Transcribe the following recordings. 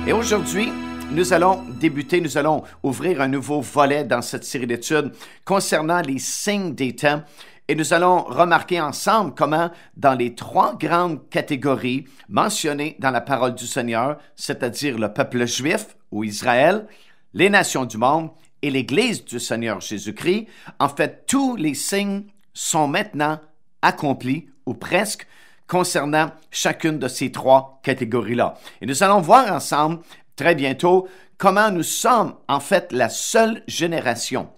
Et aujourd'hui, nous allons ouvrir un nouveau volet dans cette série d'études concernant les signes des temps. Et nous allons remarquer ensemble comment, dans les trois grandes catégories mentionnées dans la parole du Seigneur, c'est-à-dire le peuple juif ou Israël, les nations du monde et l'Église du Seigneur Jésus-Christ, en fait, tous les signes sont maintenant accomplis, ou presque, concernant chacune de ces trois catégories-là. Et nous allons voir ensemble, très bientôt, comment nous sommes, en fait, la seule génération,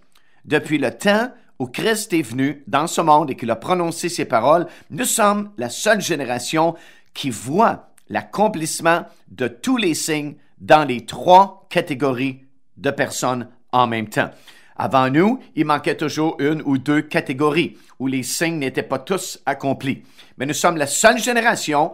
depuis le temps où Christ est venu dans ce monde et qu'il a prononcé ses paroles, nous sommes la seule génération qui voit l'accomplissement de tous les signes dans les trois catégories de personnes en même temps. Avant nous, il manquait toujours une ou deux catégories où les signes n'étaient pas tous accomplis. Mais nous sommes la seule génération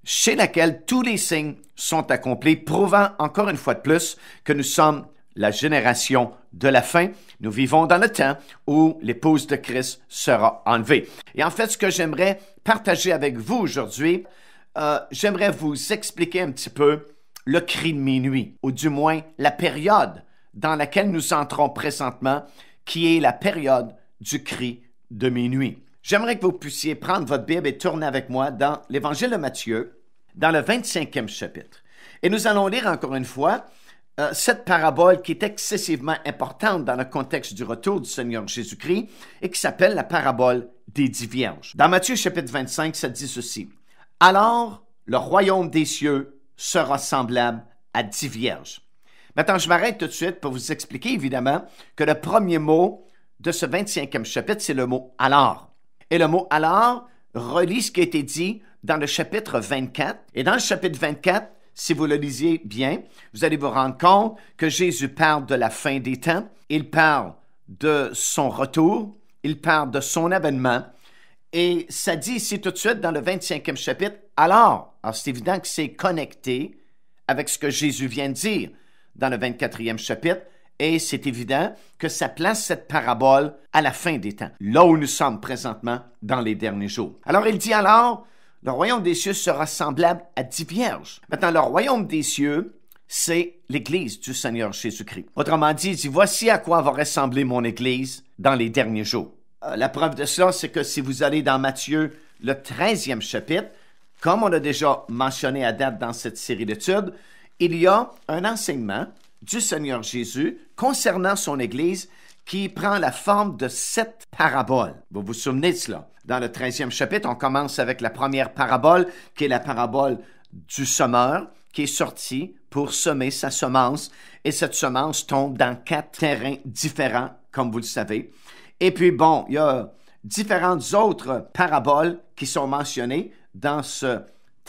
chez laquelle tous les signes sont accomplis, prouvant encore une fois de plus que nous sommes la génération de la fin. Nous vivons dans le temps où l'épouse de Christ sera enlevée. Et en fait, ce que j'aimerais partager avec vous aujourd'hui, j'aimerais vous expliquer un petit peu le cri de minuit, ou du moins la période dans laquelle nous entrons présentement, qui est la période du cri de minuit. J'aimerais que vous puissiez prendre votre Bible et tourner avec moi dans l'Évangile de Matthieu, dans le 25e chapitre. Et nous allons lire encore une fois cette parabole qui est excessivement importante dans le contexte du retour du Seigneur Jésus-Christ et qui s'appelle la parabole des 10 vierges. Dans Matthieu chapitre 25, ça dit ceci. « Alors, le royaume des cieux sera semblable à 10 vierges. » Maintenant, je m'arrête tout de suite pour vous expliquer, évidemment, que le premier mot de ce 25e chapitre, c'est le mot « alors ». Et le mot « alors » relie ce qui a été dit dans le chapitre 24. Et dans le chapitre 24, si vous le lisiez bien, vous allez vous rendre compte que Jésus parle de la fin des temps, il parle de son retour, il parle de son avènement. Et ça dit ici tout de suite dans le 25e chapitre, « alors ». Alors, c'est évident que c'est connecté avec ce que Jésus vient de dire dans le 24e chapitre, et c'est évident que ça place cette parabole à la fin des temps, là où nous sommes présentement dans les derniers jours. Alors, il dit alors, le royaume des cieux sera semblable à 10 vierges. Maintenant, le royaume des cieux, c'est l'Église du Seigneur Jésus-Christ. Autrement dit, il dit, voici à quoi va ressembler mon Église dans les derniers jours. La preuve de cela, c'est que si vous allez dans Matthieu, le 13e chapitre, comme on l'a déjà mentionné à date dans cette série d'études, il y a un enseignement du Seigneur Jésus concernant son Église qui prend la forme de 7 paraboles. Vous vous souvenez de cela? Dans le 13e chapitre, on commence avec la première parabole, qui est la parabole du semeur, qui est sorti pour semer sa semence, et cette semence tombe dans 4 terrains différents, comme vous le savez. Et puis, bon, il y a différentes autres paraboles qui sont mentionnées dans ce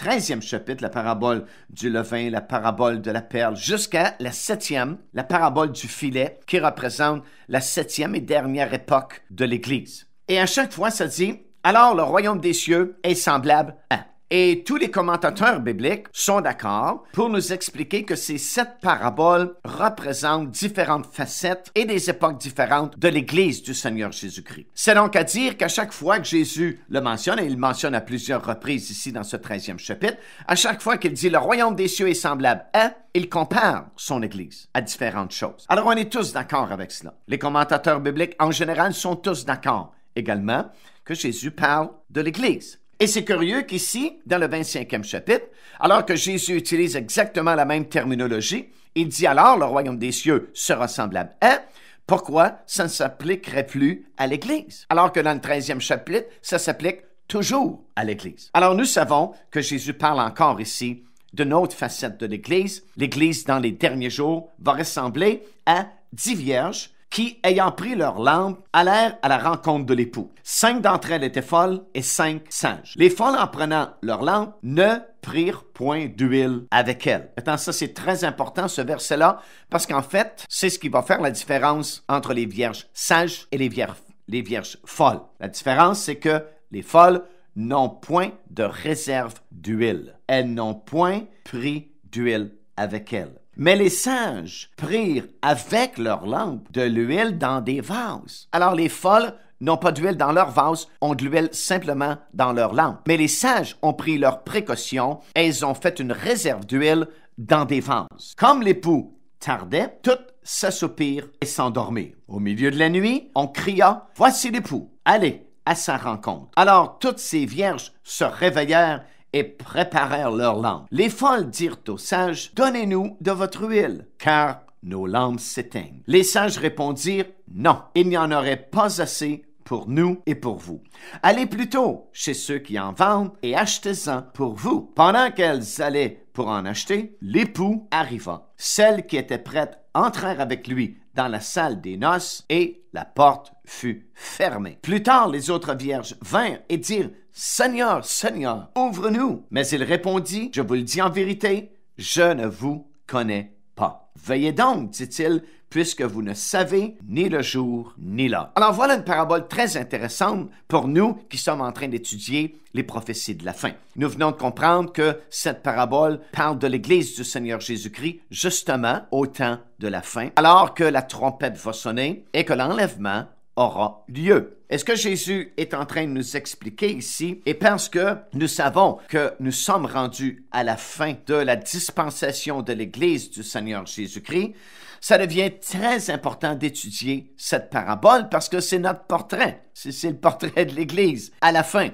13e chapitre, la parabole du levain, la parabole de la perle, jusqu'à la 7e, la parabole du filet, qui représente la 7e et dernière époque de l'Église. Et à chaque fois, ça dit, alors le royaume des cieux est semblable à... Et tous les commentateurs bibliques sont d'accord pour nous expliquer que ces 7 paraboles représentent différentes facettes et des époques différentes de l'Église du Seigneur Jésus-Christ. C'est donc à dire qu'à chaque fois que Jésus le mentionne, et il le mentionne à plusieurs reprises ici dans ce 13e chapitre, à chaque fois qu'il dit « le royaume des cieux est semblable à », il compare son Église à différentes choses. Alors on est tous d'accord avec cela. Les commentateurs bibliques en général sont tous d'accord également que Jésus parle de l'Église. Et c'est curieux qu'ici, dans le 25e chapitre, alors que Jésus utilise exactement la même terminologie, il dit alors le royaume des cieux sera semblable à, pourquoi ça ne s'appliquerait plus à l'Église? Alors que dans le 13e chapitre, ça s'applique toujours à l'Église. Alors nous savons que Jésus parle encore ici d'une autre facette de l'Église. L'Église dans les derniers jours va ressembler à 10 vierges qui, ayant pris leur lampe, allèrent à la rencontre de l'époux. 5 d'entre elles étaient folles et 5 sages. Les folles, en prenant leur lampe, ne prirent point d'huile avec elles. Maintenant, ça, c'est très important, ce verset-là, parce qu'en fait, c'est ce qui va faire la différence entre les vierges sages et les vierges folles. La différence, c'est que les folles n'ont point de réserve d'huile. Elles n'ont point pris d'huile avec elles. Mais les sages prirent avec leurs lampes de l'huile dans des vases. Alors les folles n'ont pas d'huile dans leur vase, ont de l'huile simplement dans leur lampe. Mais les sages ont pris leurs précautions et ils ont fait une réserve d'huile dans des vases. Comme l'époux tardait, toutes s'assoupirent et s'endormirent. Au milieu de la nuit, on cria, « Voici l'époux, allez à sa rencontre. » Alors toutes ces vierges se réveillèrent et préparèrent leurs lampes. Les folles dirent aux sages, « Donnez-nous de votre huile, car nos lampes s'éteignent. » Les sages répondirent, « Non, il n'y en aurait pas assez pour nous et pour vous. Allez plutôt chez ceux qui en vendent et achetez-en pour vous. » Pendant qu'elles allaient pour en acheter, l'époux arriva. Celles qui étaient prêtes entrèrent avec lui dans la salle des noces et la porte fut fermée. Plus tard, les autres vierges vinrent et dirent, « Seigneur, Seigneur, ouvre-nous. » Mais il répondit, « Je vous le dis en vérité, je ne vous connais pas. Veillez donc, dit-il, puisque vous ne savez ni le jour ni l'heure. » Alors voilà une parabole très intéressante pour nous qui sommes en train d'étudier les prophéties de la fin. Nous venons de comprendre que cette parabole parle de l'Église du Seigneur Jésus-Christ justement au temps de la fin, alors que la trompette va sonner et que l'enlèvement aura lieu. Et ce que Jésus est en train de nous expliquer ici est parce que nous savons que nous sommes rendus à la fin de la dispensation de l'Église du Seigneur Jésus-Christ, ça devient très important d'étudier cette parabole parce que c'est notre portrait. C'est le portrait de l'Église à la fin.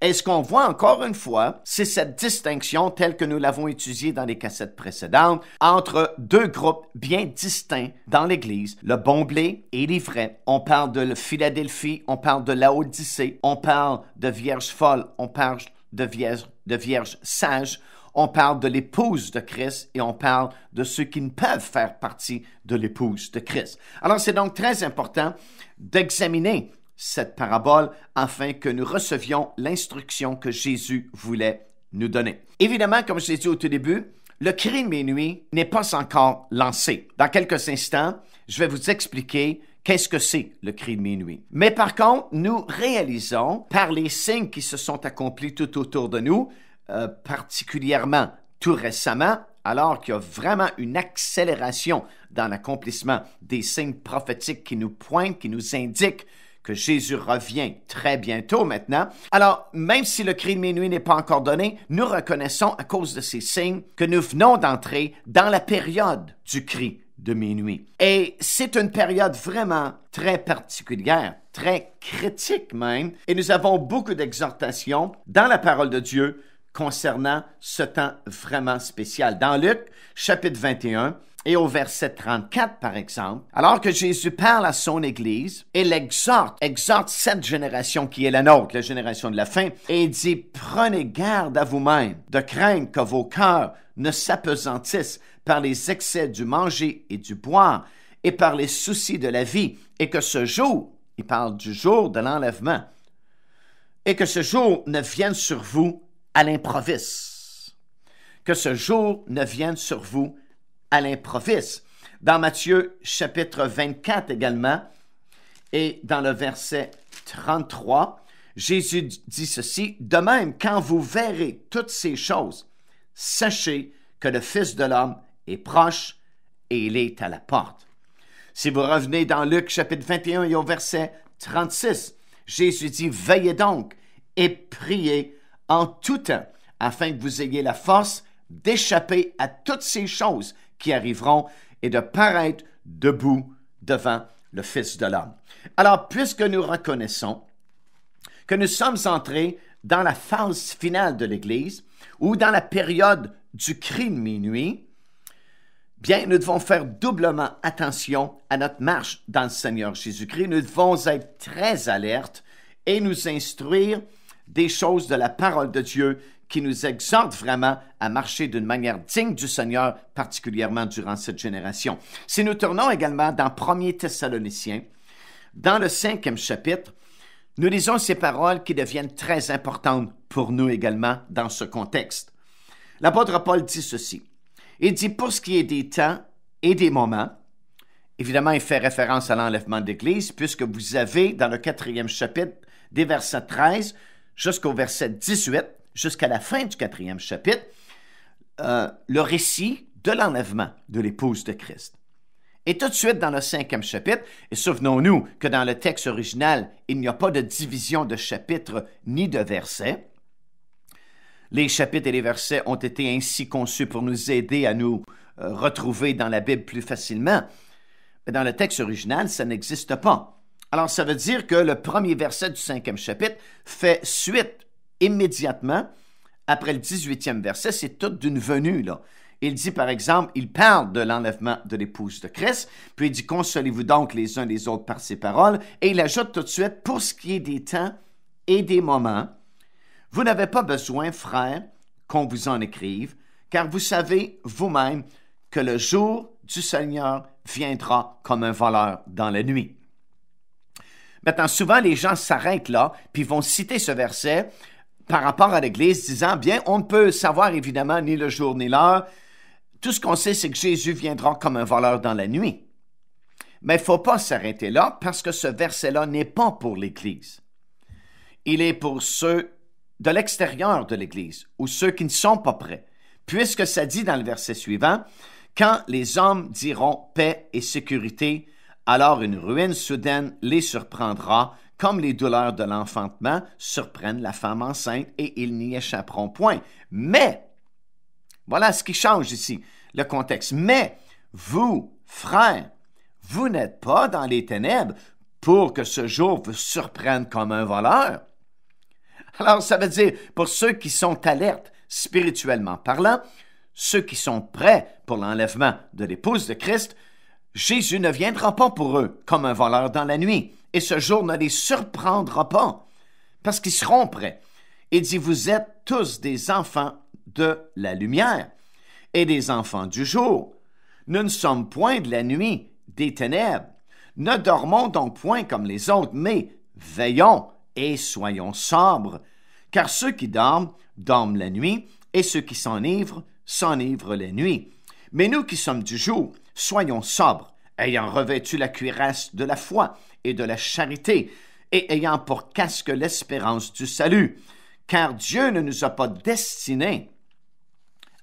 Et ce qu'on voit encore une fois, c'est cette distinction telle que nous l'avons étudiée dans les cassettes précédentes entre deux groupes bien distincts dans l'Église, le bon blé et l'ivraie. On parle de Philadelphie, on parle de Laodicée, on parle de vierges folles, on parle de vierges sages, on parle de l'épouse de Christ et on parle de ceux qui ne peuvent faire partie de l'épouse de Christ. Alors c'est donc très important d'examiner cette parabole afin que nous recevions l'instruction que Jésus voulait nous donner. Évidemment, comme je l'ai dit au tout début, le cri de minuit n'est pas encore lancé. Dans quelques instants, je vais vous expliquer qu'est-ce que c'est le cri de minuit. Mais par contre, nous réalisons par les signes qui se sont accomplis tout autour de nous, particulièrement tout récemment, alors qu'il y a vraiment une accélération dans l'accomplissement des signes prophétiques qui nous pointent, qui nous indiquent que Jésus revient très bientôt maintenant. Alors, même si le cri de minuit n'est pas encore donné, nous reconnaissons à cause de ces signes que nous venons d'entrer dans la période du cri de minuit. Et c'est une période vraiment très particulière, très critique même, et nous avons beaucoup d'exhortations dans la parole de Dieu concernant ce temps vraiment spécial. Dans Luc, chapitre 21, et au verset 34, par exemple, alors que Jésus parle à son Église, il exhorte cette génération qui est la nôtre, la génération de la fin, et il dit, « Prenez garde à vous-même de craindre que vos cœurs ne s'apesantissent par les excès du manger et du boire et par les soucis de la vie, et que ce jour, il parle du jour de l'enlèvement, et que ce jour ne vienne sur vous à l'improviste. Que ce jour ne vienne sur vous à l'improviste. » Dans Matthieu chapitre 24 également, et dans le verset 33, Jésus dit ceci, « De même, quand vous verrez toutes ces choses, sachez que le Fils de l'homme est proche et il est à la porte. » Si vous revenez dans Luc chapitre 21 et au verset 36, Jésus dit, « Veillez donc et priez en tout temps, afin que vous ayez la force d'échapper à toutes ces choses qui arriveront et de paraître debout devant le Fils de l'homme. » Alors, puisque nous reconnaissons que nous sommes entrés dans la phase finale de l'Église, ou dans la période du cri de minuit, bien, nous devons faire doublement attention à notre marche dans le Seigneur Jésus-Christ. Nous devons être très alertes et nous instruire des choses de la parole de Dieu qui nous exhortent vraiment à marcher d'une manière digne du Seigneur, particulièrement durant cette génération. Si nous tournons également dans 1 Thessaloniciens, dans le 5e chapitre, nous lisons ces paroles qui deviennent très importantes pour nous également dans ce contexte. L'apôtre Paul dit ceci. Il dit, pour ce qui est des temps et des moments, évidemment, il fait référence à l'enlèvement de l'Église, puisque vous avez dans le 4e chapitre, des versets 13 jusqu'au verset 18, jusqu'à la fin du 4e chapitre, le récit de l'enlèvement de l'épouse de Christ. Et tout de suite dans le 5e chapitre, et souvenons-nous que dans le texte original, il n'y a pas de division de chapitres ni de versets. Les chapitres et les versets ont été ainsi conçus pour nous aider à nous retrouver dans la Bible plus facilement. Mais dans le texte original, ça n'existe pas. Alors, ça veut dire que le premier verset du 5e chapitre fait suite immédiatement après le 18e verset. C'est tout d'une venue, là. Il dit, par exemple, il parle de l'enlèvement de l'épouse de Christ, puis il dit, consolez-vous donc les uns les autres par ces paroles, et il ajoute tout de suite, pour ce qui est des temps et des moments, vous n'avez pas besoin, frères, qu'on vous en écrive, car vous savez vous-même que le jour du Seigneur viendra comme un voleur dans la nuit. Maintenant, souvent, les gens s'arrêtent là, puis vont citer ce verset par rapport à l'Église, disant, bien, on ne peut savoir évidemment ni le jour ni l'heure. Tout ce qu'on sait, c'est que Jésus viendra comme un voleur dans la nuit. Mais il ne faut pas s'arrêter là, parce que ce verset-là n'est pas pour l'Église. Il est pour ceux de l'extérieur de l'Église, ou ceux qui ne sont pas prêts, puisque ça dit dans le verset suivant, « Quand les hommes diront paix et sécurité, alors une ruine soudaine les surprendra, comme les douleurs de l'enfantement surprennent la femme enceinte, et ils n'y échapperont point. Mais, voilà ce qui change ici, le contexte. Mais, vous, frères, vous n'êtes pas dans les ténèbres pour que ce jour vous surprenne comme un voleur. » Alors, ça veut dire, pour ceux qui sont alertes spirituellement parlant, ceux qui sont prêts pour l'enlèvement de l'épouse de Christ, Jésus ne viendra pas pour eux comme un voleur dans la nuit, et ce jour ne les surprendra pas, parce qu'ils seront prêts. Il dit, vous êtes tous des enfants de la lumière et des enfants du jour. Nous ne sommes point de la nuit, des ténèbres. Ne dormons donc point comme les autres, mais veillons et soyons sobres, car ceux qui dorment, dorment la nuit, et ceux qui s'enivrent la nuit. Mais nous qui sommes du jour, soyons sobres, ayant revêtu la cuirasse de la foi et de la charité, et ayant pour casque l'espérance du salut, car Dieu ne nous a pas destinés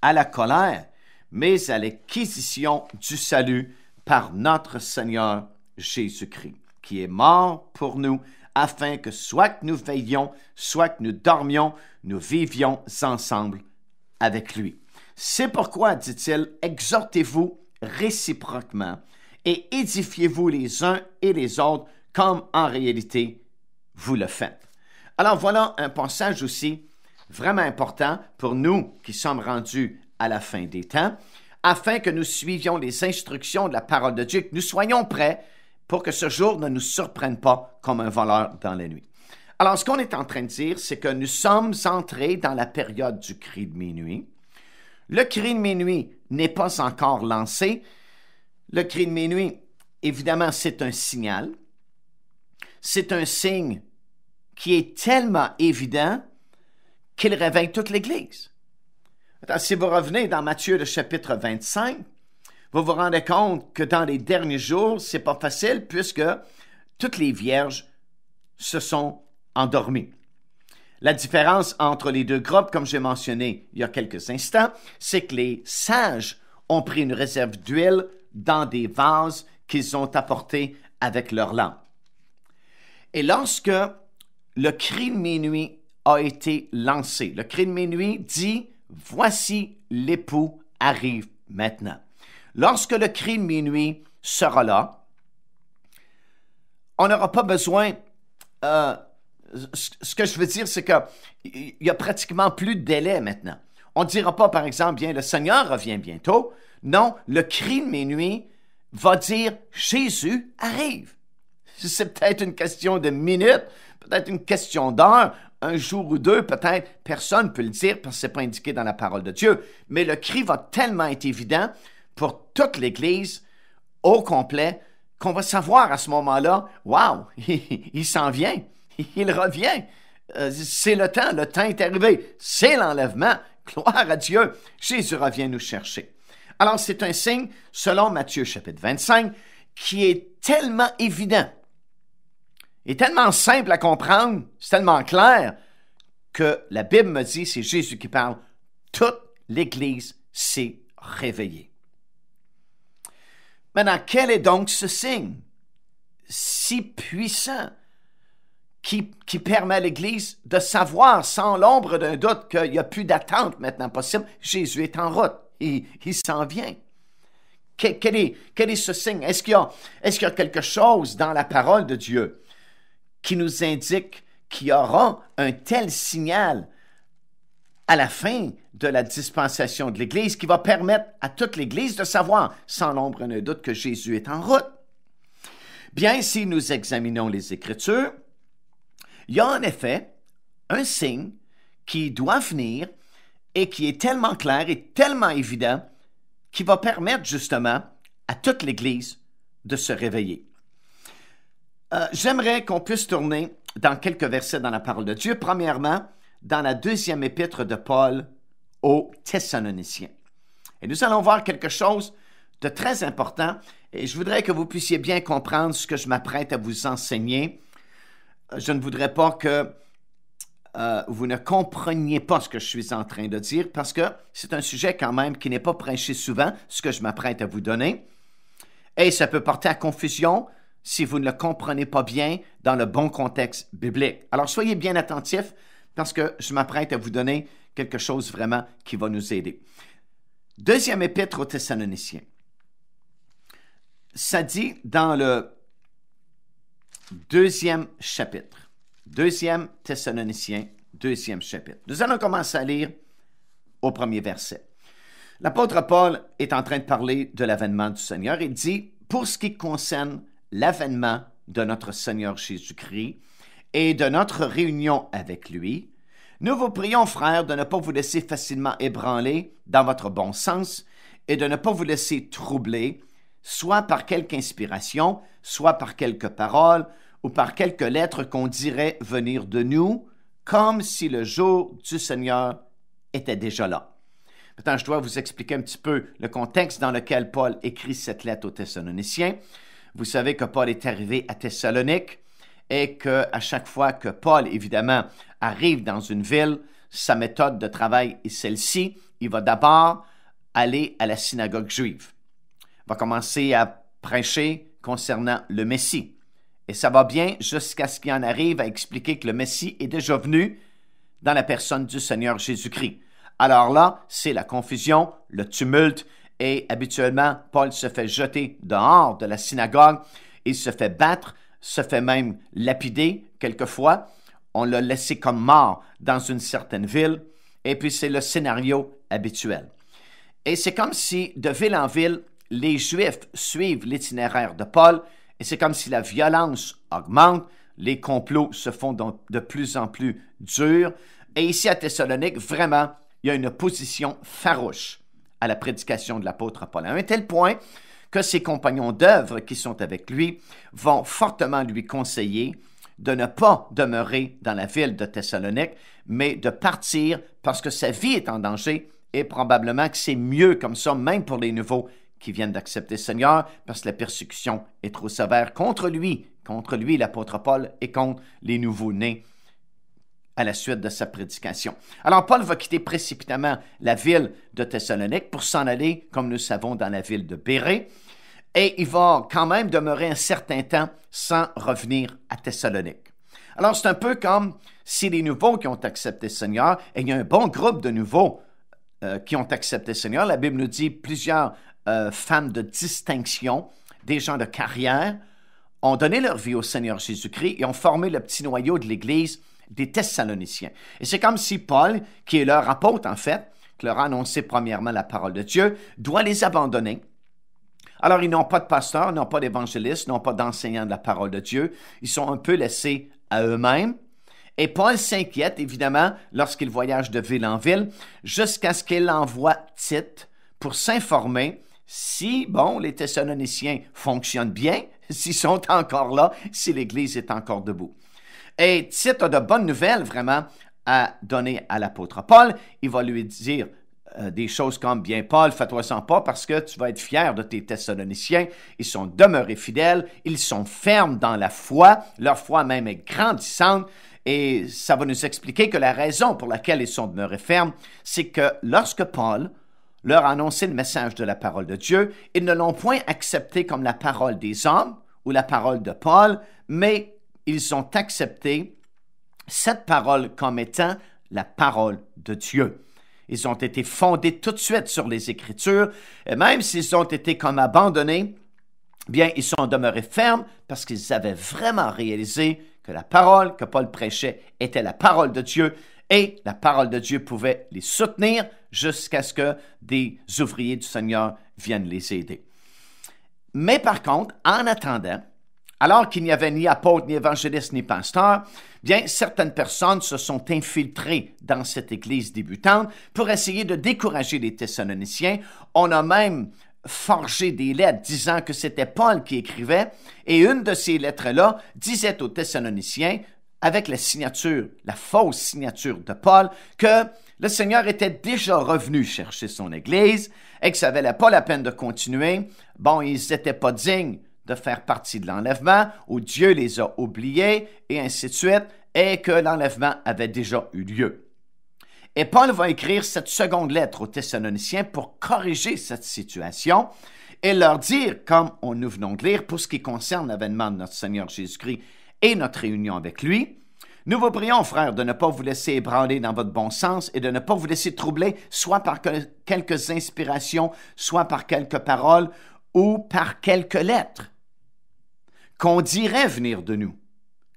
à la colère, mais à l'acquisition du salut par notre Seigneur Jésus-Christ, qui est mort pour nous, afin que soit que nous veillions, soit que nous dormions, nous vivions ensemble avec lui. C'est pourquoi, dit-il, exhortez-vous réciproquement et édifiez-vous les uns et les autres comme en réalité vous le faites. Alors voilà un passage aussi vraiment important pour nous qui sommes rendus à la fin des temps, afin que nous suivions les instructions de la parole de Dieu, que nous soyons prêts pour que ce jour ne nous surprenne pas comme un voleur dans la nuit. Alors, ce qu'on est en train de dire, c'est que nous sommes entrés dans la période du cri de minuit. Le cri de minuit n'est pas encore lancé. Le cri de minuit, évidemment, c'est un signal. C'est un signe qui est tellement évident qu'il réveille toute l'Église. Si vous revenez dans Matthieu, le chapitre 25, vous vous rendez compte que dans les derniers jours, c'est pas facile puisque toutes les vierges se sont endormies. La différence entre les deux groupes, comme j'ai mentionné il y a quelques instants, c'est que les sages ont pris une réserve d'huile dans des vases qu'ils ont apportés avec leur lampe. Et lorsque le cri de minuit a été lancé, le cri de minuit dit « Voici l'époux arrive maintenant ». Lorsque le cri de minuit sera là, on n'aura pas besoin... ce que je veux dire, c'est qu'il n'y a pratiquement plus de délai maintenant. On ne dira pas, par exemple, bien, le Seigneur revient bientôt. Non, le cri de minuit va dire « Jésus arrive ». C'est peut-être une question de minutes, peut-être une question d'heures, un jour ou deux, peut-être. Personne ne peut le dire parce que ce n'est pas indiqué dans la parole de Dieu. Mais le cri va tellement être évident pour toute l'Église au complet qu'on va savoir à ce moment-là, « Wow, il s'en vient, il revient, c'est le temps est arrivé, c'est l'enlèvement, gloire à Dieu, Jésus revient nous chercher. » Alors c'est un signe, selon Matthieu chapitre 25, qui est tellement évident, et tellement simple à comprendre, c'est tellement clair, que la Bible me dit, c'est Jésus qui parle, toute l'Église s'est réveillée. Maintenant, quel est donc ce signe si puissant qui permet à l'Église de savoir sans l'ombre d'un doute qu'il n'y a plus d'attente maintenant possible? Jésus est en route, il s'en vient. Quel est ce signe? Est-ce qu'il y a quelque chose dans la parole de Dieu qui nous indique qu'il y aura un tel signal à la fin de la dispensation de l'Église qui va permettre à toute l'Église de savoir, sans l'ombre d'un doute, que Jésus est en route? Bien, si nous examinons les Écritures, il y a en effet un signe qui doit venir et qui est tellement clair et tellement évident qui va permettre justement à toute l'Église de se réveiller. J'aimerais qu'on puisse tourner dans quelques versets dans la parole de Dieu. Premièrement, dans la deuxième épître de Paul aux Thessaloniciens. Et nous allons voir quelque chose de très important et je voudrais que vous puissiez bien comprendre ce que je m'apprête à vous enseigner. Je ne voudrais pas que vous ne compreniez pas ce que je suis en train de dire parce que c'est un sujet quand même qui n'est pas prêché souvent, ce que je m'apprête à vous donner. Et ça peut porter à confusion si vous ne le comprenez pas bien dans le bon contexte biblique. Alors soyez bien attentifs parce que je m'apprête à vous donner quelque chose vraiment qui va nous aider. Deuxième épître aux Thessaloniciens. Ça dit dans le deuxième chapitre. Deuxième Thessaloniciens, deuxième chapitre. Nous allons commencer à lire au premier verset. L'apôtre Paul est en train de parler de l'avènement du Seigneur. Il dit, pour ce qui concerne l'avènement de notre Seigneur Jésus-Christ et de notre réunion avec lui, nous vous prions, frères, de ne pas vous laisser facilement ébranler dans votre bon sens et de ne pas vous laisser troubler, soit par quelque inspiration, soit par quelque parole, ou par quelques lettres qu'on dirait venir de nous, comme si le jour du Seigneur était déjà là. Maintenant, je dois vous expliquer un petit peu le contexte dans lequel Paul écrit cette lettre aux Thessaloniciens. Vous savez que Paul est arrivé à Thessalonique et qu'à chaque fois que Paul, évidemment, arrive dans une ville, sa méthode de travail est celle-ci. Il va d'abord aller à la synagogue juive. Il va commencer à prêcher concernant le Messie. Et ça va bien jusqu'à ce qu'il en arrive à expliquer que le Messie est déjà venu dans la personne du Seigneur Jésus-Christ. Alors là, c'est la confusion, le tumulte, et habituellement, Paul se fait jeter dehors de la synagogue, il se fait battre, se fait même lapider quelquefois. On l'a laissé comme mort dans une certaine ville, et puis c'est le scénario habituel. Et c'est comme si, de ville en ville, les Juifs suivent l'itinéraire de Paul, et c'est comme si la violence augmente, les complots se font donc de plus en plus durs. Et ici à Thessalonique, vraiment, il y a une opposition farouche à la prédication de l'apôtre Paul, à un tel point que ses compagnons d'œuvre qui sont avec lui vont fortement lui conseiller de ne pas demeurer dans la ville de Thessalonique, mais de partir parce que sa vie est en danger et probablement que c'est mieux comme ça, même pour les nouveaux qui viennent d'accepter le Seigneur, parce que la persécution est trop sévère contre lui, l'apôtre Paul, et contre les nouveaux-nés à la suite de sa prédication. Alors, Paul va quitter précipitamment la ville de Thessalonique pour s'en aller, comme nous savons, dans la ville de Bérée, et il va quand même demeurer un certain temps sans revenir à Thessalonique. Alors, c'est un peu comme si les nouveaux qui ont accepté le Seigneur, et il y a un bon groupe de nouveaux qui ont accepté le Seigneur, la Bible nous dit plusieurs femmes de distinction, des gens de carrière, ont donné leur vie au Seigneur Jésus-Christ et ont formé le petit noyau de l'Église des Thessaloniciens. Et c'est comme si Paul, qui est leur apôtre en fait, qui leur a annoncé premièrement la parole de Dieu, doit les abandonner. Alors ils n'ont pas de pasteur, ils n'ont pas d'évangéliste, ils n'ont pas d'enseignant de la parole de Dieu. Ils sont un peu laissés à eux-mêmes. Et Paul s'inquiète évidemment lorsqu'il voyage de ville en ville jusqu'à ce qu'il envoie Tite pour s'informer si, les Thessaloniciens fonctionnent bien, s'ils sont encore là, si l'Église est encore debout. Et Tite a de bonnes nouvelles vraiment à donner à l'apôtre Paul. Il va lui dire des choses comme, bien Paul, fais-toi-en pas parce que tu vas être fier de tes Thessaloniciens. Ils sont demeurés fidèles, ils sont fermes dans la foi, leur foi même est grandissante. Et ça va nous expliquer que la raison pour laquelle ils sont demeurés fermes, c'est que lorsque Paul leur a annoncé le message de la parole de Dieu. Ils ne l'ont point accepté comme la parole des hommes ou la parole de Paul, mais ils ont accepté cette parole comme étant la parole de Dieu. Ils ont été fondés tout de suite sur les Écritures, et même s'ils ont été comme abandonnés, bien, ils sont demeurés fermes parce qu'ils avaient vraiment réalisé que la parole que Paul prêchait était la parole de Dieu, et la parole de Dieu pouvait les soutenir jusqu'à ce que des ouvriers du Seigneur viennent les aider. Mais par contre, en attendant, alors qu'il n'y avait ni apôtre, ni évangéliste, ni pasteur, bien, certaines personnes se sont infiltrées dans cette église débutante pour essayer de décourager les Thessaloniciens. On a même forgé des lettres disant que c'était Paul qui écrivait, et une de ces lettres-là disait aux Thessaloniciens, avec la signature, la fausse signature de Paul, que le Seigneur était déjà revenu chercher son église et que ça ne valait pas la peine de continuer. Bon, ils n'étaient pas dignes de faire partie de l'enlèvement, où Dieu les a oubliés, et ainsi de suite, et que l'enlèvement avait déjà eu lieu. Et Paul va écrire cette seconde lettre aux Thessaloniciens pour corriger cette situation et leur dire, comme nous venons de lire, pour ce qui concerne l'avènement de notre Seigneur Jésus-Christ et notre réunion avec lui, nous vous prions, frères, de ne pas vous laisser ébranler dans votre bon sens et de ne pas vous laisser troubler, soit par quelques inspirations, soit par quelques paroles ou par quelques lettres, qu'on dirait venir de nous,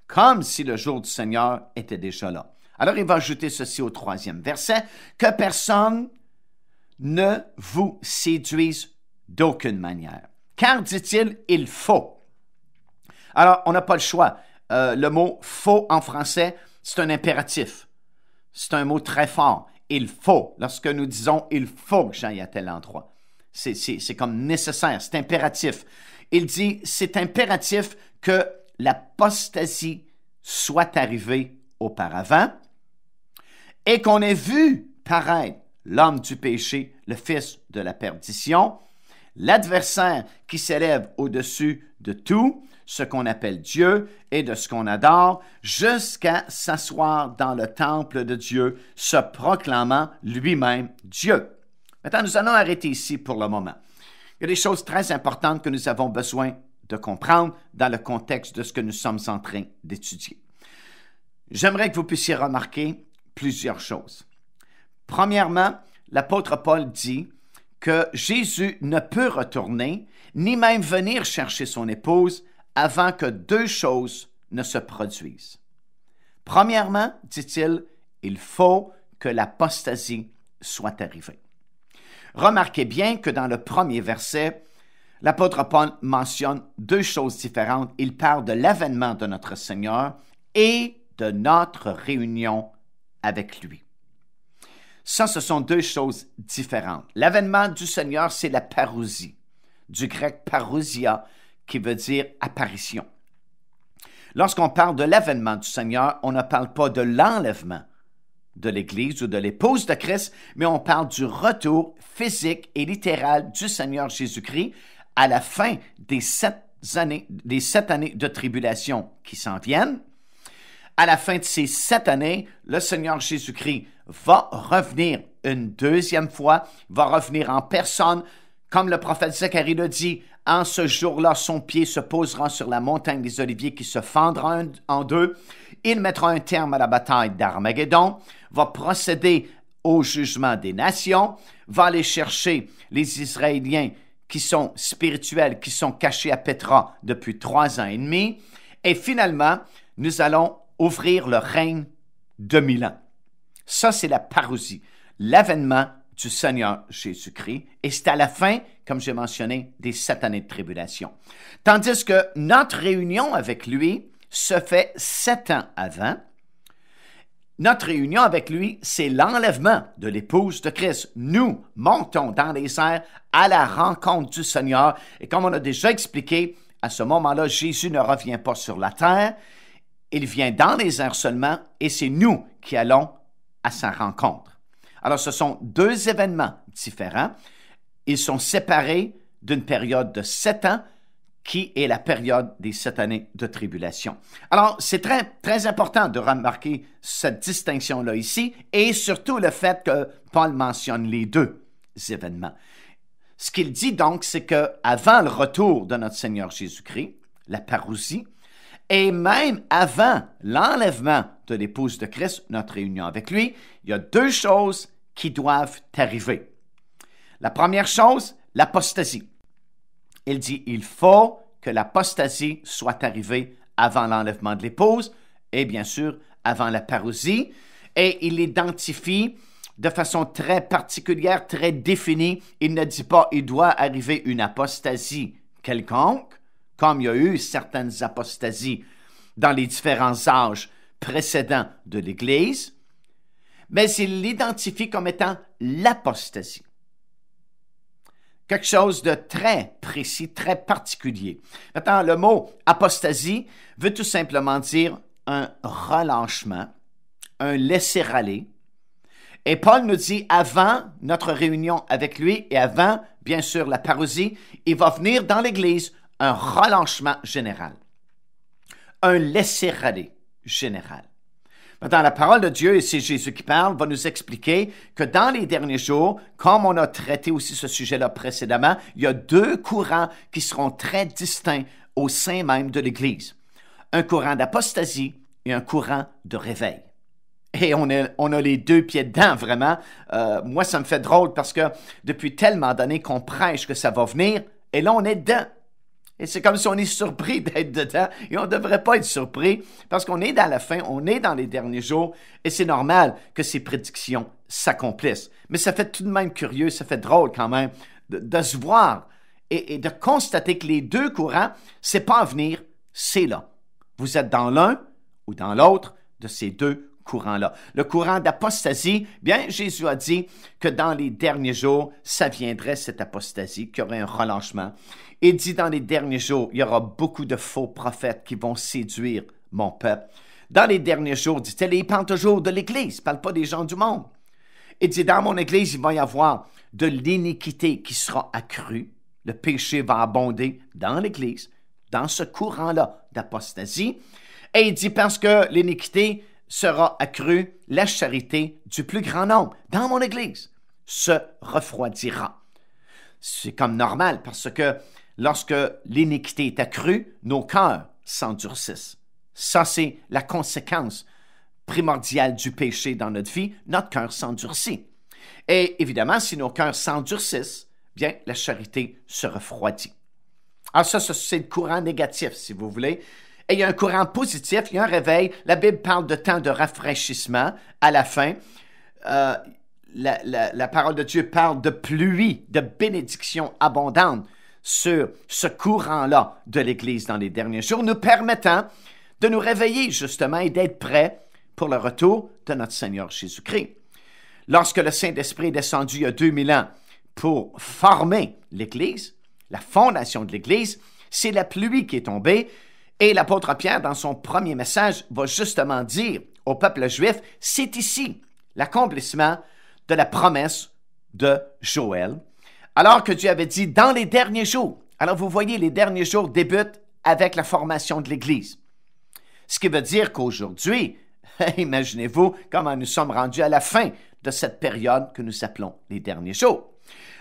comme si le jour du Seigneur était déjà là. Alors, il va ajouter ceci au 3e verset, que personne ne vous séduise d'aucune manière. Car, dit-il, il faut. Alors, on n'a pas le choix. Le mot « faut » en français, c'est un impératif. C'est un mot très fort. Il faut. Lorsque nous disons « il faut que j'aille à tel endroit », c'est comme nécessaire, c'est impératif. Il dit « c'est impératif que l'apostasie soit arrivée auparavant et qu'on ait vu paraître l'homme du péché, le fils de la perdition, l'adversaire qui s'élève au-dessus de tout, ce qu'on appelle Dieu et de ce qu'on adore, jusqu'à s'asseoir dans le temple de Dieu, se proclamant lui-même Dieu. » Maintenant, nous allons arrêter ici pour le moment. Il y a des choses très importantes que nous avons besoin de comprendre dans le contexte de ce que nous sommes en train d'étudier. J'aimerais que vous puissiez remarquer plusieurs choses. Premièrement, l'apôtre Paul dit que Jésus ne peut retourner, ni même venir chercher son épouse avant que deux choses ne se produisent. Premièrement, dit-il, il faut que l'apostasie soit arrivée. Remarquez bien que dans le premier verset, l'apôtre Paul mentionne deux choses différentes. Il parle de l'avènement de notre Seigneur et de notre réunion avec lui. Ça, ce sont deux choses différentes. L'avènement du Seigneur, c'est la parousie, du grec parousia, qui veut dire apparition. Lorsqu'on parle de l'avènement du Seigneur, on ne parle pas de l'enlèvement de l'Église ou de l'épouse de Christ, mais on parle du retour physique et littéral du Seigneur Jésus-Christ à la fin des 7 années de tribulation qui s'en viennent. À la fin de ces 7 années, le Seigneur Jésus-Christ va revenir une deuxième fois, va revenir en personne, comme le prophète Zacharie le dit, en ce jour-là, son pied se posera sur la montagne des Oliviers qui se fendra en deux. Il mettra un terme à la bataille d'Armageddon, va procéder au jugement des nations, va aller chercher les Israéliens qui sont spirituels, qui sont cachés à Pétra depuis 3 ans et demi. Et finalement, nous allons ouvrir le règne de 1000 ans. Ça, c'est la parousie, l'avènement du Seigneur Jésus-Christ. Et c'est à la fin, comme j'ai mentionné, des 7 années de tribulation. Tandis que notre réunion avec lui se fait 7 ans avant. Notre réunion avec lui, c'est l'enlèvement de l'épouse de Christ. Nous montons dans les airs à la rencontre du Seigneur. Et comme on a déjà expliqué, à ce moment-là, Jésus ne revient pas sur la terre. Il vient dans les airs seulement et c'est nous qui allons à sa rencontre. Alors, ce sont deux événements différents. Ils sont séparés d'une période de 7 ans qui est la période des 7 années de tribulation. Alors, c'est très, très important de remarquer cette distinction-là ici et surtout le fait que Paul mentionne les deux. événements. Ce qu'il dit donc, c'est qu'avant le retour de notre Seigneur Jésus-Christ, la parousie, et même avant l'enlèvement de l'épouse de Christ, notre réunion avec lui, il y a deux choses qui doivent arriver. La première chose, l'apostasie. Il dit, il faut que l'apostasie soit arrivée avant l'enlèvement de l'épouse et bien sûr avant la parousie. Et il l'identifie de façon très particulière, très définie. Il ne dit pas, il doit arriver une apostasie quelconque, comme il y a eu certaines apostasies dans les différents âges précédents de l'Église, mais il l'identifie comme étant l'apostasie. Quelque chose de très précis, très particulier. Maintenant, le mot apostasie veut tout simplement dire un relâchement, un laisser-aller. Et Paul nous dit, avant notre réunion avec lui et avant, bien sûr, la parousie, il va venir dans l'Église un relâchement général, un laisser-aller général. Maintenant, la parole de Dieu, et c'est Jésus qui parle, va nous expliquer que dans les derniers jours, comme on a traité aussi ce sujet-là précédemment, il y a deux courants qui seront très distincts au sein même de l'Église. Un courant d'apostasie et un courant de réveil. Et on a les deux pieds dedans, vraiment. Moi, ça me fait drôle parce que depuis tellement d'années qu'on prêche que ça va venir, et là, on est dedans. Et c'est comme si on est surpris d'être dedans, et on ne devrait pas être surpris parce qu'on est dans la fin, on est dans les derniers jours, et c'est normal que ces prédictions s'accomplissent. Mais ça fait tout de même curieux, ça fait drôle quand même de se voir et de constater que les deux courants, c'est pas à venir, c'est là. Vous êtes dans l'un ou dans l'autre de ces deux courant-là. Le courant d'apostasie, bien, Jésus a dit que dans les derniers jours, ça viendrait, cette apostasie, qu'il y aurait un relâchement. Il dit dans les derniers jours, il y aura beaucoup de faux prophètes qui vont séduire mon peuple. Dans les derniers jours, dit-il, il parle toujours de l'Église, il ne parle pas des gens du monde. Il dit, dans mon Église, il va y avoir de l'iniquité qui sera accrue, le péché va abonder dans l'Église, dans ce courant-là d'apostasie. Et il dit, parce que l'iniquité sera accrue, la charité du plus grand nombre dans mon Église se refroidira. C'est comme normal parce que lorsque l'iniquité est accrue, nos cœurs s'endurcissent. Ça, c'est la conséquence primordiale du péché dans notre vie. Notre cœur s'endurcit. Et évidemment, si nos cœurs s'endurcissent, bien, la charité se refroidit. Alors ça, c'est le courant négatif, si vous voulez. Et il y a un courant positif, il y a un réveil. La Bible parle de temps de rafraîchissement à la fin. La parole de Dieu parle de pluie, de bénédiction abondante sur ce courant-là de l'Église dans les derniers jours, nous permettant de nous réveiller justement et d'être prêts pour le retour de notre Seigneur Jésus-Christ. Lorsque le Saint-Esprit est descendu il y a 2000 ans pour former l'Église, la fondation de l'Église, c'est la pluie qui est tombée. Et l'apôtre Pierre, dans son premier message, va justement dire au peuple juif, c'est ici l'accomplissement de la promesse de Joël, alors que Dieu avait dit dans les derniers jours. Alors vous voyez, les derniers jours débutent avec la formation de l'Église. Ce qui veut dire qu'aujourd'hui, imaginez-vous comment nous sommes rendus à la fin de cette période que nous appelons les derniers jours.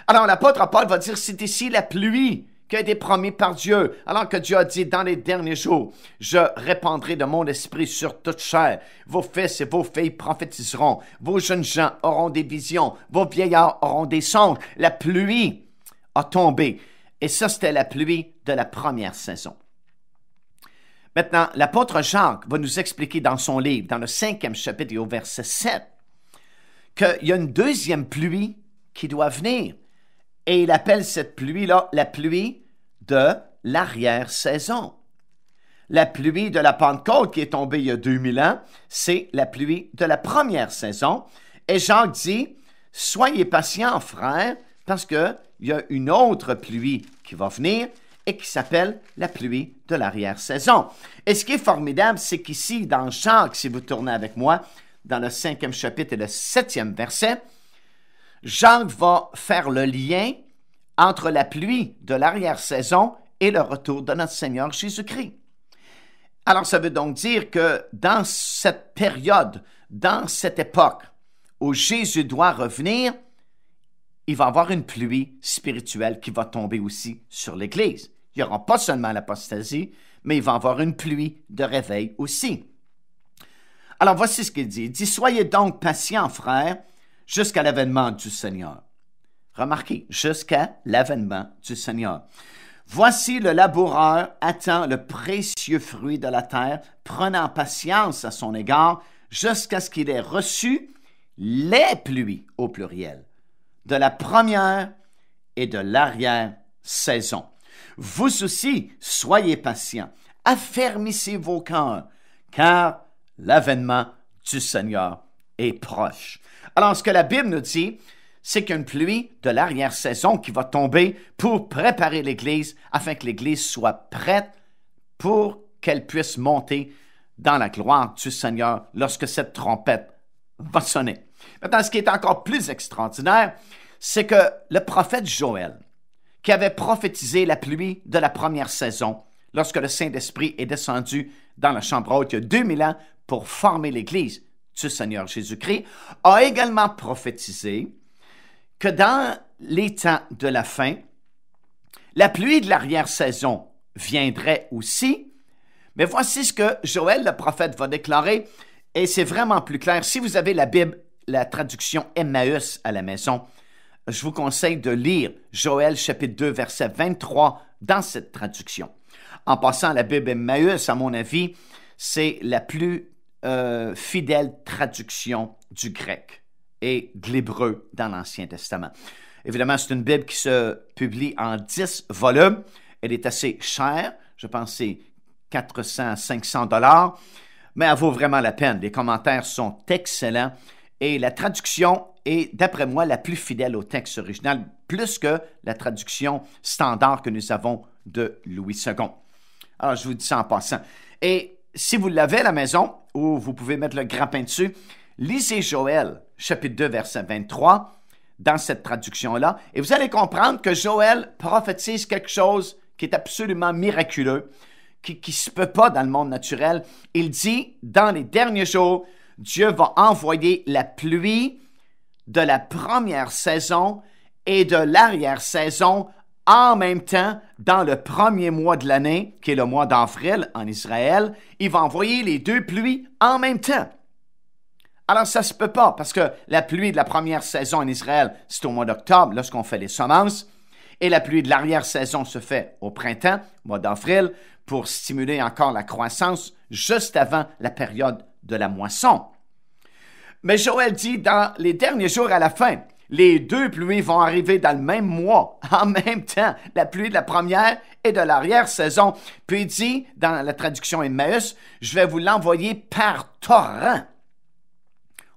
Alors l'apôtre Paul va dire, c'est ici la pluie qui a été promis par Dieu, alors que Dieu a dit dans les derniers jours, je répandrai de mon esprit sur toute chair. Vos fils et vos filles prophétiseront, vos jeunes gens auront des visions, vos vieillards auront des songes. La pluie a tombé. Et ça, c'était la pluie de la première saison. Maintenant, l'apôtre Jacques va nous expliquer dans son livre, dans le 5e chapitre et au verset 7, qu'il y a une deuxième pluie qui doit venir. Et il appelle cette pluie-là la pluie de l'arrière-saison. La pluie de la Pentecôte qui est tombée il y a 2000 ans, c'est la pluie de la première saison. Et Jacques dit, soyez patients, frères, parce qu'il y a une autre pluie qui va venir et qui s'appelle la pluie de l'arrière-saison. Et ce qui est formidable, c'est qu'ici, dans Jacques, si vous tournez avec moi, dans le 5e chapitre et le 7e verset, Jacques va faire le lien entre la pluie de l'arrière-saison et le retour de notre Seigneur Jésus-Christ. Alors, ça veut donc dire que dans cette période, dans cette époque où Jésus doit revenir, il va y avoir une pluie spirituelle qui va tomber aussi sur l'Église. Il n'y aura pas seulement l'apostasie, mais il va y avoir une pluie de réveil aussi. Alors voici ce qu'il dit. Il dit, « Soyez donc patients, frères, jusqu'à l'avènement du Seigneur. » Remarquez, jusqu'à l'avènement du Seigneur. « Voici le laboureur attend le précieux fruit de la terre, prenant patience à son égard, jusqu'à ce qu'il ait reçu les pluies, au pluriel, de la première et de l'arrière-saison. Vous aussi, soyez patients, affermissez vos cœurs, car l'avènement du Seigneur est proche. » Alors, ce que la Bible nous dit, c'est qu'il y a une pluie de l'arrière-saison qui va tomber pour préparer l'Église, afin que l'Église soit prête pour qu'elle puisse monter dans la gloire du Seigneur lorsque cette trompette va sonner. Maintenant, ce qui est encore plus extraordinaire, c'est que le prophète Joël, qui avait prophétisé la pluie de la première saison, lorsque le Saint-Esprit est descendu dans la chambre haute il y a 2000 ans pour former l'Église du Seigneur Jésus-Christ, a également prophétisé que dans les temps de la fin, la pluie de l'arrière-saison viendrait aussi. Mais voici ce que Joël, le prophète, va déclarer, et c'est vraiment plus clair. Si vous avez la Bible, la traduction Emmaüs à la maison, je vous conseille de lire Joël chapitre 2, verset 23 dans cette traduction. En passant, la Bible Emmaüs, à mon avis, c'est la plus fidèle traduction du grec et de l'hébreu dans l'Ancien Testament. Évidemment, c'est une Bible qui se publie en 10 volumes. Elle est assez chère, je pense que c'est 400 à 500 $, mais elle vaut vraiment la peine. Les commentaires sont excellents et la traduction est, d'après moi, la plus fidèle au texte original, plus que la traduction standard que nous avons de Louis II. Alors, je vous dis ça en passant. Et si vous l'avez à la maison, ou vous pouvez mettre le grappin dessus, lisez Joël, chapitre 2, verset 23, dans cette traduction-là, et vous allez comprendre que Joël prophétise quelque chose qui est absolument miraculeux, qui ne se peut pas dans le monde naturel. Il dit, dans les derniers jours, Dieu va envoyer la pluie de la première saison et de l'arrière-saison en même temps dans le premier mois de l'année, qui est le mois d'avril en Israël. Il va envoyer les deux pluies en même temps. Alors, ça ne se peut pas, parce que la pluie de la première saison en Israël, c'est au mois d'octobre, lorsqu'on fait les semences, et la pluie de l'arrière-saison se fait au printemps, mois d'avril, pour stimuler encore la croissance juste avant la période de la moisson. Mais Joël dit, dans les derniers jours à la fin, les deux pluies vont arriver dans le même mois, en même temps, la pluie de la première et de l'arrière-saison. Puis il dit, dans la traduction Emmaüs, je vais vous l'envoyer par torrent.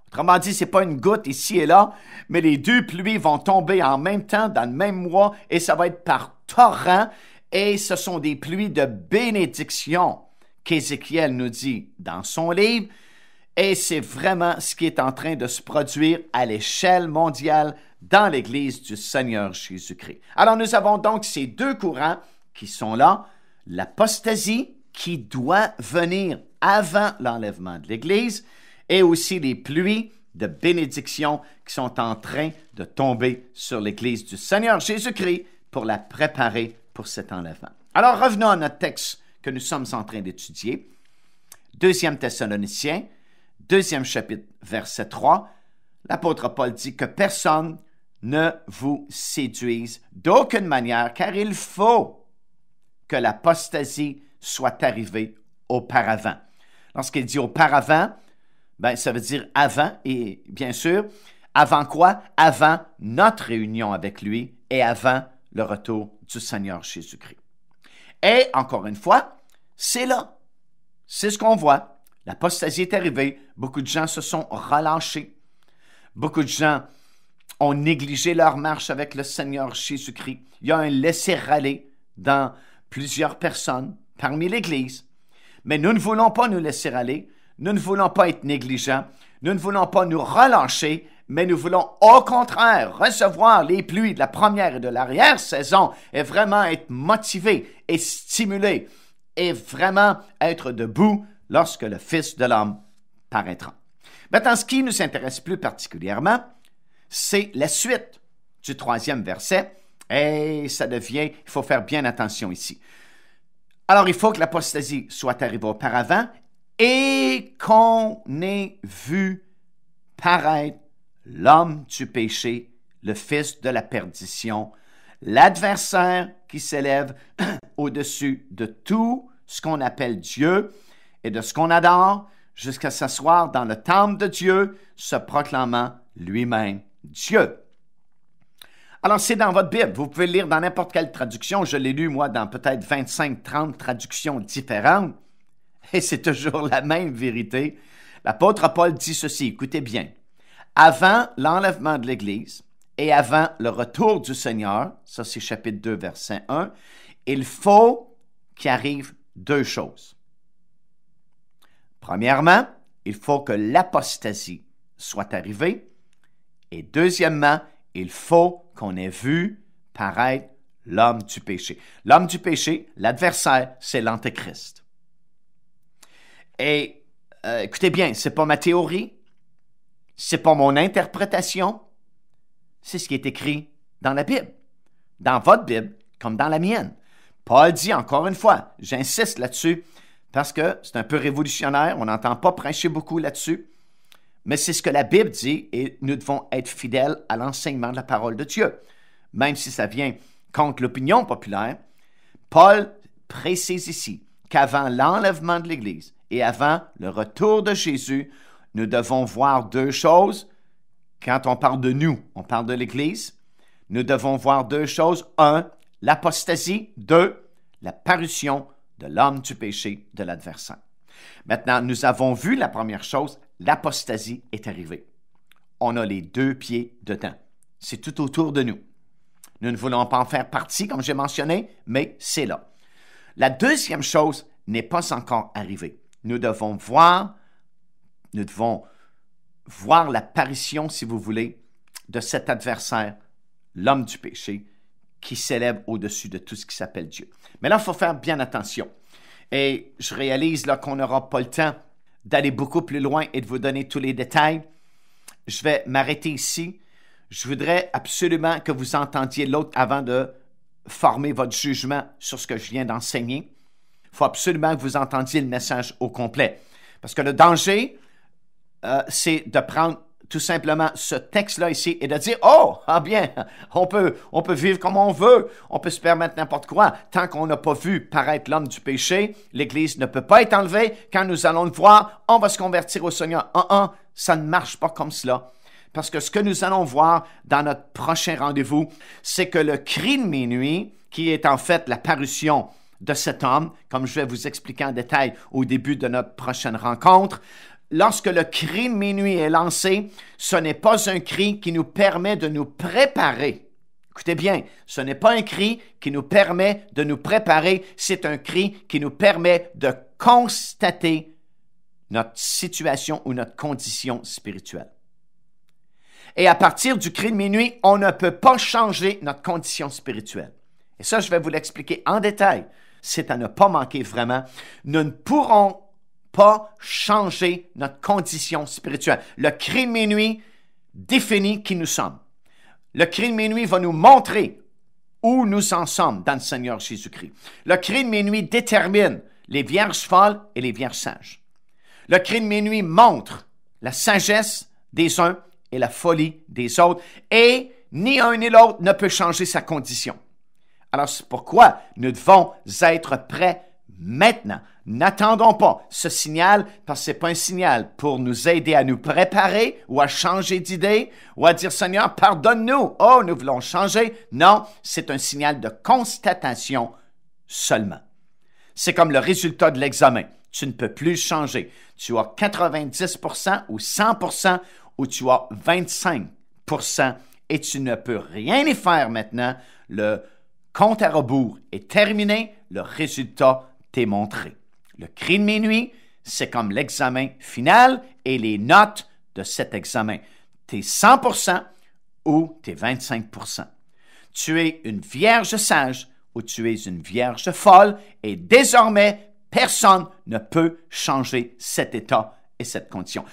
Autrement dit, ce n'est pas une goutte ici et là, mais les deux pluies vont tomber en même temps, dans le même mois, et ça va être par torrent, et ce sont des pluies de bénédiction qu'Ézéchiel nous dit dans son livre, et c'est vraiment ce qui est en train de se produire à l'échelle mondiale dans l'Église du Seigneur Jésus-Christ. Alors nous avons donc ces deux courants qui sont là, l'apostasie qui doit venir avant l'enlèvement de l'Église, et aussi les pluies de bénédiction qui sont en train de tomber sur l'Église du Seigneur Jésus-Christ pour la préparer pour cet enlèvement. Alors revenons à notre texte que nous sommes en train d'étudier. 2 Thessaloniciens, 2e chapitre, verset 3. L'apôtre Paul dit que personne ne vous séduise d'aucune manière, car il faut que l'apostasie soit arrivée auparavant. Lorsqu'il dit auparavant, ça veut dire avant, et bien sûr, avant quoi? Avant notre réunion avec lui et avant le retour du Seigneur Jésus-Christ. Et encore une fois, c'est là. C'est ce qu'on voit. L'apostasie est arrivée. Beaucoup de gens se sont relâchés. Beaucoup de gens ont négligé leur marche avec le Seigneur Jésus-Christ. Il y a un laisser-aller dans plusieurs personnes parmi l'Église. Mais nous ne voulons pas nous laisser aller. Nous ne voulons pas être négligents, nous ne voulons pas nous relâcher, mais nous voulons au contraire recevoir les pluies de la première et de l'arrière-saison et vraiment être motivés et stimulés et vraiment être debout lorsque le Fils de l'homme paraîtra. Maintenant, ce qui nous intéresse plus particulièrement, c'est la suite du 3e verset. Et ça devient, il faut faire bien attention ici. Alors, il faut que l'apostasie soit arrivée auparavant et qu'on ait vu paraître l'homme du péché, le fils de la perdition, l'adversaire qui s'élève au-dessus de tout ce qu'on appelle Dieu et de ce qu'on adore, jusqu'à s'asseoir dans le temple de Dieu, se proclamant lui-même Dieu. Alors, c'est dans votre Bible. Vous pouvez le lire dans n'importe quelle traduction. Je l'ai lu, moi, dans peut-être 25-30 traductions différentes. Et c'est toujours la même vérité. L'apôtre Paul dit ceci, écoutez bien. Avant l'enlèvement de l'Église et avant le retour du Seigneur, ça c'est chapitre 2, verset 1, il faut qu'il arrive deux choses. Premièrement, il faut que l'apostasie soit arrivée. Et deuxièmement, il faut qu'on ait vu paraître l'homme du péché. L'homme du péché, l'adversaire, c'est l'Antéchrist. Et écoutez bien, c'est pas ma théorie, c'est pas mon interprétation, c'est ce qui est écrit dans la Bible, dans votre Bible comme dans la mienne. Paul dit encore une fois, j'insiste là-dessus, parce que c'est un peu révolutionnaire, on n'entend pas prêcher beaucoup là-dessus, mais c'est ce que la Bible dit et nous devons être fidèles à l'enseignement de la parole de Dieu. Même si ça vient contre l'opinion populaire, Paul précise ici qu'avant l'enlèvement de l'Église et avant le retour de Jésus, nous devons voir deux choses. Quand on parle de nous, on parle de l'Église. Nous devons voir deux choses. Un, l'apostasie. Deux, la parution de l'homme du péché, de l'adversaire. Maintenant, nous avons vu la première chose, l'apostasie est arrivée. On a les deux pieds dedans. C'est tout autour de nous. Nous ne voulons pas en faire partie, comme j'ai mentionné, mais c'est là. La deuxième chose n'est pas encore arrivée. Nous devons voir l'apparition, si vous voulez, de cet adversaire, l'homme du péché, qui s'élève au-dessus de tout ce qui s'appelle Dieu. Mais là, il faut faire bien attention. Et je réalise là qu'on n'aura pas le temps d'aller beaucoup plus loin et de vous donner tous les détails. Je vais m'arrêter ici. Je voudrais absolument que vous entendiez l'autre avant de former votre jugement sur ce que je viens d'enseigner. Il faut absolument que vous entendiez le message au complet. Parce que le danger, c'est de prendre tout simplement ce texte-là ici et de dire « Oh, ah bien, on peut vivre comme on veut, on peut se permettre n'importe quoi. Tant qu'on n'a pas vu paraître l'homme du péché, l'Église ne peut pas être enlevée. Quand nous allons le voir, on va se convertir au Seigneur. » Ça ne marche pas comme cela. Parce que ce que nous allons voir dans notre prochain rendez-vous, c'est que le cri de minuit, qui est en fait la parution de cet homme, comme je vais vous expliquer en détail au début de notre prochaine rencontre, lorsque le cri de minuit est lancé, ce n'est pas un cri qui nous permet de nous préparer. Écoutez bien, ce n'est pas un cri qui nous permet de nous préparer, c'est un cri qui nous permet de constater notre situation ou notre condition spirituelle. Et à partir du cri de minuit, on ne peut pas changer notre condition spirituelle. Et ça, je vais vous l'expliquer en détail. C'est à ne pas manquer vraiment. Nous ne pourrons pas changer notre condition spirituelle. Le cri de minuit définit qui nous sommes. Le cri de minuit va nous montrer où nous en sommes dans le Seigneur Jésus-Christ. Le cri de minuit détermine les vierges folles et les vierges sages. Le cri de minuit montre la sagesse des uns et la folie des autres, et ni un ni l'autre ne peut changer sa condition. Alors, c'est pourquoi nous devons être prêts maintenant. N'attendons pas ce signal, parce que ce n'est pas un signal pour nous aider à nous préparer ou à changer d'idée ou à dire « Seigneur, pardonne-nous, oh, nous voulons changer ». Non, c'est un signal de constatation seulement. C'est comme le résultat de l'examen. Tu ne peux plus changer. Tu as 90% ou 100% ou tu as 25% et tu ne peux rien y faire maintenant. Le compte à rebours est terminé, le résultat t'est montré. Le cri de minuit, c'est comme l'examen final et les notes de cet examen. T'es 100% ou t'es 25%. Tu es une vierge sage ou tu es une vierge folle et désormais, personne ne peut changer cet état et cette condition.